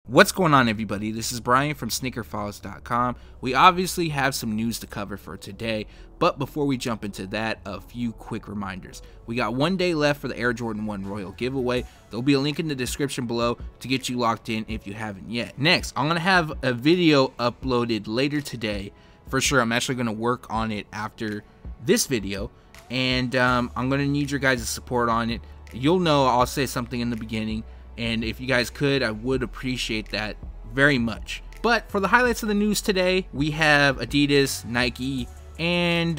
What's going on, everybody? This is Brian from SneakerFiles.com. We obviously have some news to cover for today, but before we jump into that, a few quick reminders. We got 1 day left for the Air Jordan 1 Royal giveaway. There'll be a link in the description below to get you locked in if you haven't yet. Next, I'm going to have a video uploaded later today. For sure, I'm actually going to work on it after this video, and I'm going to need your guys' support on it. You'll know I'll say something in the beginning, and if you guys could, I would appreciate that very much. But for the highlights of the news today, we have Adidas, Nike, and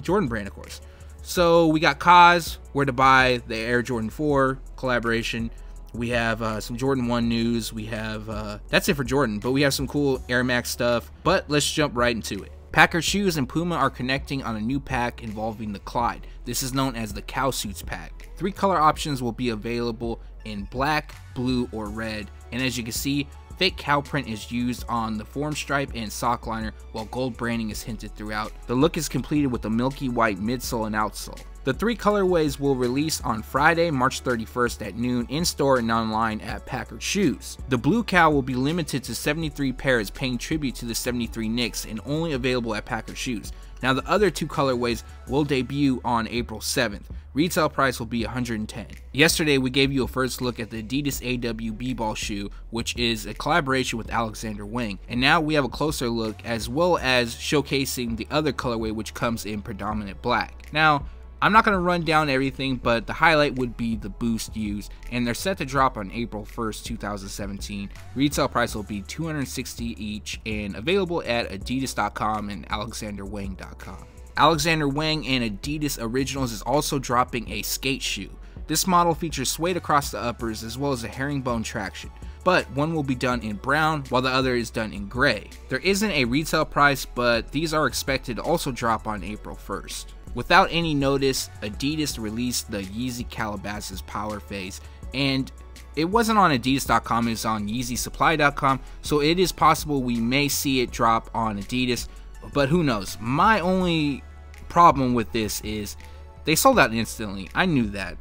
Jordan Brand, of course. So we got KAWS, where to buy the Air Jordan 4 collaboration. We have some Jordan 1 news. We have, that's it for Jordan, but we have some cool Air Max stuff. But let's jump right into it. Packer Shoes and Puma are connecting on a new pack involving the Clyde. This is known as the Cow Suits pack. 3 color options will be available in black, blue, or red. And as you can see, fake cow print is used on the form stripe and sock liner, while gold branding is hinted throughout. The look is completed with a milky white midsole and outsole. The 3 colorways will release on Friday, March 31st at noon in-store and online at Packer Shoes. The blue cow will be limited to 73 pairs, paying tribute to the 73 Knicks, and only available at Packer Shoes. Now the other 2 colorways will debut on April 7th. Retail price will be $110. Yesterday we gave you a first look at the Adidas AW BBall shoe, which is a collaboration with Alexander Wang. And now we have a closer look, as well as showcasing the other colorway, which comes in predominant black. Now, I'm not going to run down everything, but the highlight would be the boost used, and they're set to drop on April 1st, 2017. Retail price will be $260 each and available at adidas.com and alexanderwang.com. Alexander Wang and Adidas Originals is also dropping a skate shoe. This model features suede across the uppers as well as a herringbone traction, but one will be done in brown while the other is done in gray. There isn't a retail price, but these are expected to also drop on April 1st. Without any notice, Adidas released the Yeezy Calabasas PowerPhase, and it wasn't on adidas.com, it was on yeezysupply.com, so it is possible we may see it drop on Adidas, but who knows. My only problem with this is they sold out instantly. I knew that,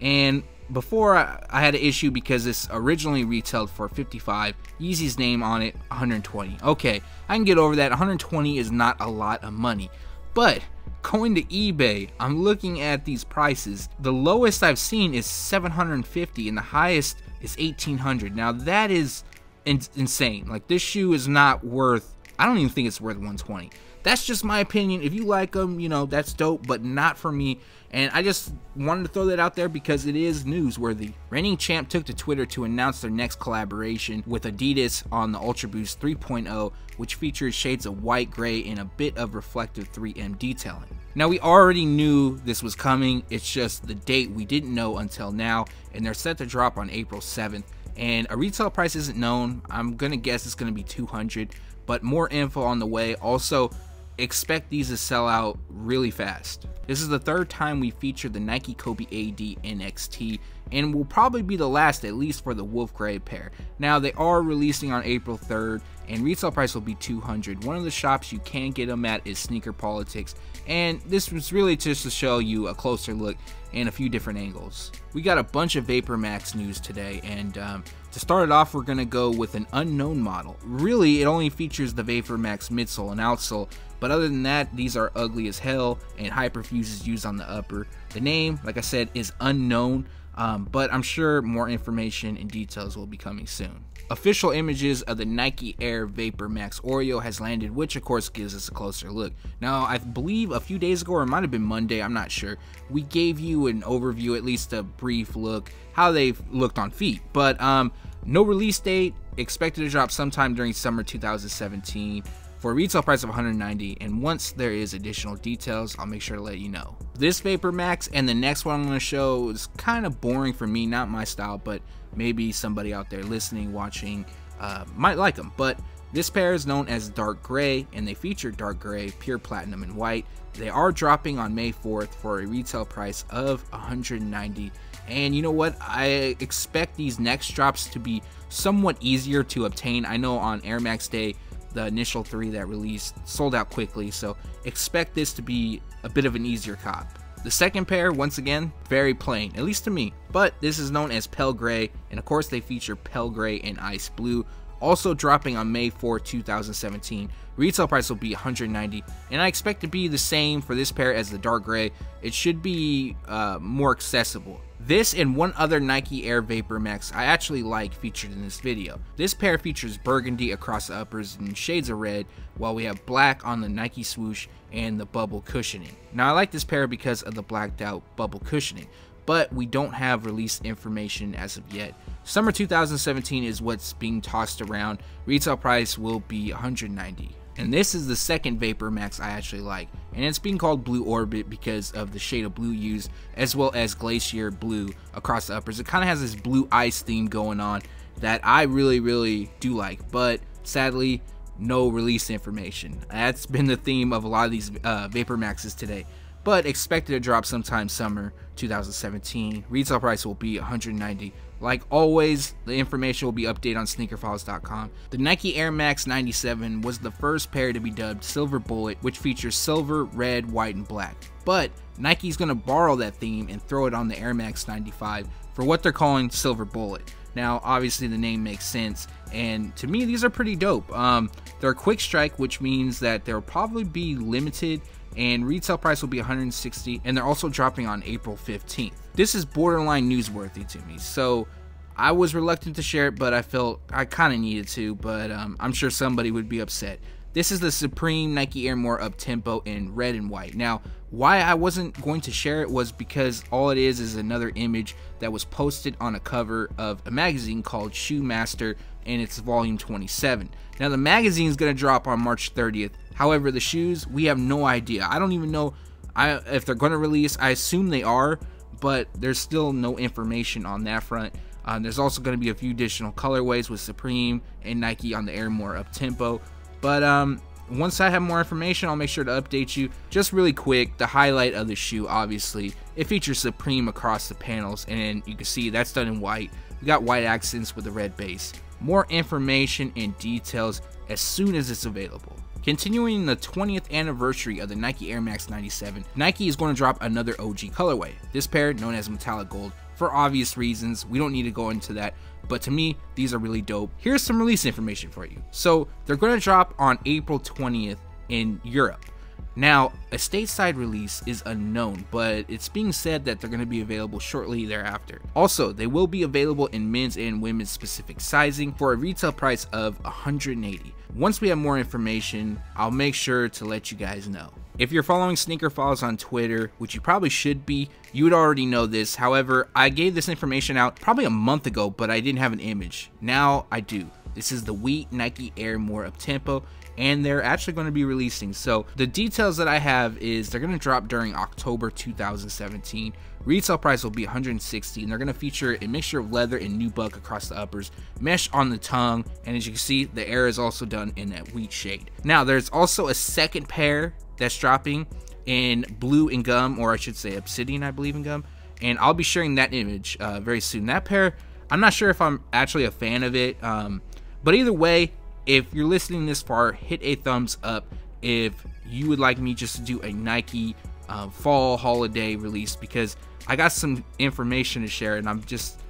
and before I had an issue because this originally retailed for $55, Yeezy's name on it $120. Okay, I can get over that. $120 is not a lot of money, but going to eBay, I'm looking at these prices. The lowest I've seen is $750 and the highest is $1,800. Now that is insane. Like, this shoe is not worth, I don't even think it's worth $120. That's just my opinion. If you like them, you know, that's dope, but not for me. And I just wanted to throw that out there because it is newsworthy. Reigning Champ took to Twitter to announce their next collaboration with Adidas on the Ultra Boost 3.0, which features shades of white, gray, and a bit of reflective 3M detailing. Now, we already knew this was coming. It's just the date we didn't know until now, and they're set to drop on April 7th. And a retail price isn't known. I'm gonna guess it's gonna be $200, but more info on the way. Also, expect these to sell out really fast. This is the 3rd time we featured the Nike Kobe Ad Nxt, and will probably be the last, at least for the wolf gray pair. Now, they are releasing on April 3rd, and retail price will be $200. One of the shops you can get them at is Sneaker Politics, and this was really just to show you a closer look and a few different angles. We got a bunch of VaporMax news today, and to start it off, we're going to go with an unknown model. Really, it only features the VaporMax midsole and outsole, but other than that, these are ugly as hell, and Hyperfuse is used on the upper. The name, like I said, is unknown, but I'm sure more information and details will be coming soon. Official images of the Nike Air VaporMax Oreo has landed, which of course gives us a closer look. Now, I believe a few days ago, or it might have been Monday, I'm not sure, we gave you an overview, at least a brief look, how they've looked on feet. But no release date, expected to drop sometime during summer 2017. For a retail price of $190, and once there is additional details, I'll make sure to let you know. This VaporMax and the next one I'm going to show is kind of boring for me, not my style, but maybe somebody out there listening, watching, might like them. But this pair is known as dark gray, and they feature dark gray, pure platinum, and white. They are dropping on May 4th for a retail price of $190. And you know what? I expect these next drops to be somewhat easier to obtain. I know on Air Max Day, the initial 3 that released sold out quickly, so expect this to be a bit of an easier cop. The second pair, once again, very plain, at least to me, but this is known as Pale Gray, and of course they feature Pale Gray and Ice Blue, also dropping on May 4, 2017. Retail price will be $190, and I expect to be the same for this pair as the dark gray. It should be more accessible. This and one other Nike Air VaporMax I actually like featured in this video. This pair features burgundy across the uppers and shades of red, while we have black on the Nike swoosh and the bubble cushioning. Now I like this pair because of the blacked out bubble cushioning, but we don't have release information as of yet. Summer 2017 is what's being tossed around. Retail price will be $190. And this is the second VaporMax I actually like, and it's being called Blue Orbit because of the shade of blue used, as well as Glacier Blue across the uppers. It kind of has this blue ice theme going on that I really do like, but sadly no release information. That's been the theme of a lot of these VaporMaxes today, but expected to drop sometime summer 2017. Retail price will be $190. Like always, the information will be updated on SneakerFiles.com. The Nike Air Max 97 was the first pair to be dubbed Silver Bullet, which features silver, red, white, and black. But Nike's going to borrow that theme and throw it on the Air Max 95 for what they're calling Silver Bullet. Now, obviously the name makes sense, and to me these are pretty dope. They're a quick strike, which means that they'll probably be limited, and retail price will be $160, and they're also dropping on April 15th. This is borderline newsworthy to me, so I was reluctant to share it, but I felt I kind of needed to, but I'm sure somebody would be upset. This is the Supreme Nike Air More Uptempo in red and white. Now, why I wasn't going to share it was because all it is another image that was posted on a cover of a magazine called Shoe Master, and it's volume 27. Now, the magazine is going to drop on March 30th. However, the shoes, we have no idea. I don't even know if they're going to release. I assume they are, but there's still no information on that front. There's also going to be a few additional colorways with Supreme and Nike on the Air More Uptempo. But once I have more information, I'll make sure to update you. Just really quick, the highlight of the shoe, obviously, it features Supreme across the panels, and you can see that's done in white. We got white accents with a red base. More information and details as soon as it's available. Continuing the 20th anniversary of the Nike Air Max 97, Nike is going to drop another OG colorway. This pair, known as Metallic Gold, for obvious reasons. We don't need to go into that, but to me, these are really dope. Here's some release information for you. So they're going to drop on April 20th in Europe. Now, a stateside release is unknown, but it's being said that they're going to be available shortly thereafter. Also, they will be available in men's and women's specific sizing for a retail price of $180. Once we have more information, I'll make sure to let you guys know. If you're following Sneaker Files on Twitter, which you probably should be, you would already know this. However, I gave this information out probably a month ago, but I didn't have an image. Now I do. This is the Wheat Nike Air More Uptempo, and they're actually going to be releasing. So the details that I have is they're going to drop during October 2017. Retail price will be $160, and they're going to feature a mixture of leather and nubuck across the uppers, mesh on the tongue, and as you can see, the Air is also done in that wheat shade. Now, there's also a second pair that's dropping in blue and gum, or I should say obsidian, I believe, in gum, and I'll be sharing that image very soon. That pair, I'm not sure if I'm actually a fan of it, but either way, if you're listening this far, hit a thumbs up if you would like me just to do a Nike fall holiday release, because I got some information to share and I'm just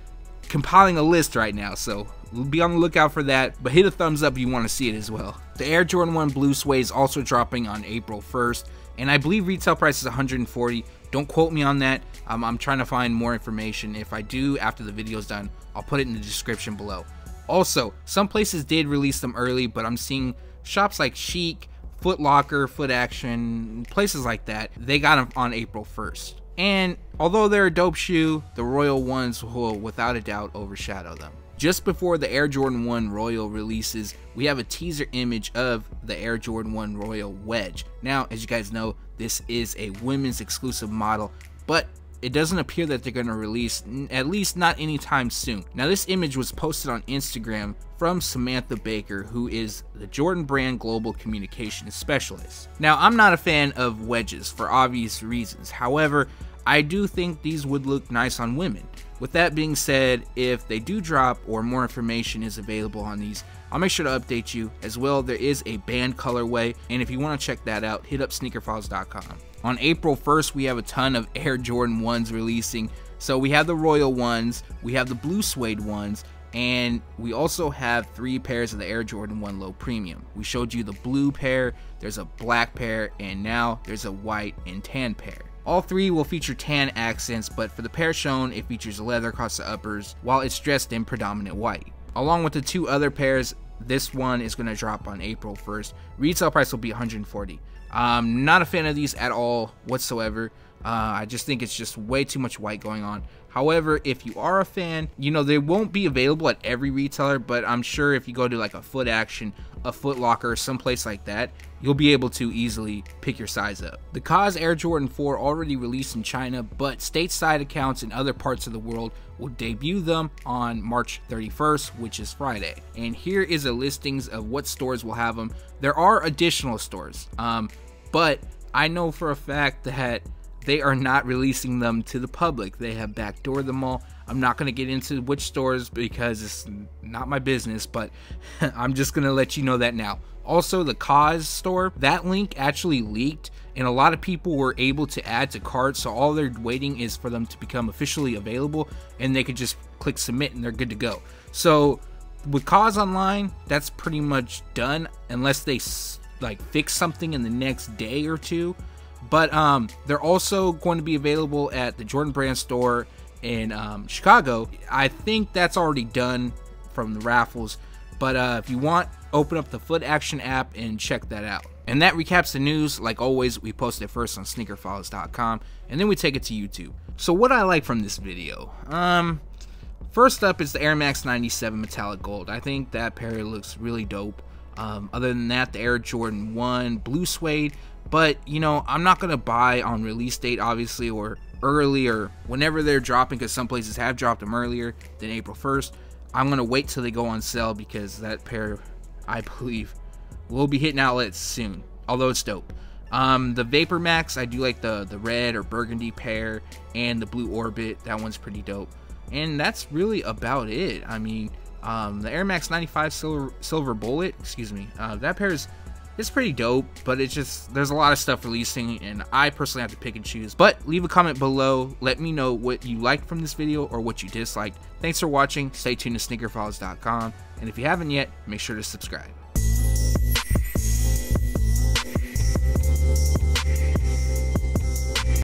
compiling a list right now, so be on the lookout for that, but hit a thumbs up if you want to see it as well. The Air Jordan 1 Blue Suede is also dropping on April 1st, and I believe retail price is $140. Don't quote me on that. I'm trying to find more information. If I do after the video's done, I'll put it in the description below. Also, some places did release them early, but I'm seeing shops like Chic, Foot Locker, Foot Action, places like that, they got them on April 1st. And although they're a dope shoe, the Royal ones will without a doubt overshadow them. Just before the Air Jordan 1 Royal releases, we have a teaser image of the Air Jordan 1 Royal Wedge. Now, as you guys know, this is a women's exclusive model, but it doesn't appear that they're going to release, at least not anytime soon. Now, this image was posted on Instagram from Samantha Baker, who is the Jordan Brand Global Communications Specialist. Now, I'm not a fan of wedges for obvious reasons. However, I do think these would look nice on women. With that being said, if they do drop or more information is available on these, I'll make sure to update you. As well, there is a band colorway, and if you want to check that out, hit up SneakerFiles.com. On April 1st, we have a ton of Air Jordan 1s releasing. So we have the Royal ones, we have the Blue Suede ones, and we also have 3 pairs of the Air Jordan 1 Low Premium. We showed you the blue pair, there's a black pair, and now there's a white and tan pair. All 3 will feature tan accents, but for the pair shown, it features leather across the uppers, while it's dressed in predominant white. Along with the 2 other pairs, this one is going to drop on April 1st. Retail price will be $140. Not a fan of these at all whatsoever. I just think it's just way too much white going on. However, if you are a fan, you know, they won't be available at every retailer, but I'm sure if you go to like a Foot Action, a Foot Locker, someplace like that, you'll be able to easily pick your size up. The KAWS Air Jordan 4 already released in China, but stateside accounts in other parts of the world will debut them on March 31st, which is Friday. And here is a listings of what stores will have them. There are additional stores, but I know for a fact that they are not releasing them to the public. They have backdoored them all. I'm not going to get into which stores because it's not my business, but I'm just going to let you know that now. Also, the KAWS store, that link actually leaked, and a lot of people were able to add to cart, so all they're waiting is for them to become officially available, and they could just click submit and they're good to go. So with KAWS online, that's pretty much done unless they like fix something in the next day or two. But they're also going to be available at the Jordan Brand store in Chicago. I think that's already done from the raffles, but if you want, open up the Foot Action app and check that out. And that recaps the news. Like always, we post it first on SneakerFiles.com, and then we take it to YouTube. So what I like from this video, first up is the Air Max 97 Metallic Gold. I think that pair looks really dope. Other than that, the Air Jordan 1 Blue Suede, but you know, I'm not gonna buy on release date, obviously, or early, or whenever they're dropping, because some places have dropped them earlier than April 1st. I'm gonna wait till they go on sale, because that pair, I believe, will be hitting outlets soon, although it's dope. The VaporMax, I do like the red or burgundy pair, and the blue Orbit. That one's pretty dope, and that's really about it. I mean, the Air Max 95 Silver Bullet, that pair it's pretty dope, but it's just, there's a lot of stuff releasing, and I personally have to pick and choose. But leave a comment below, let me know what you liked from this video or what you disliked. Thanks for watching, stay tuned to SneakerFiles.com, and if you haven't yet, make sure to subscribe.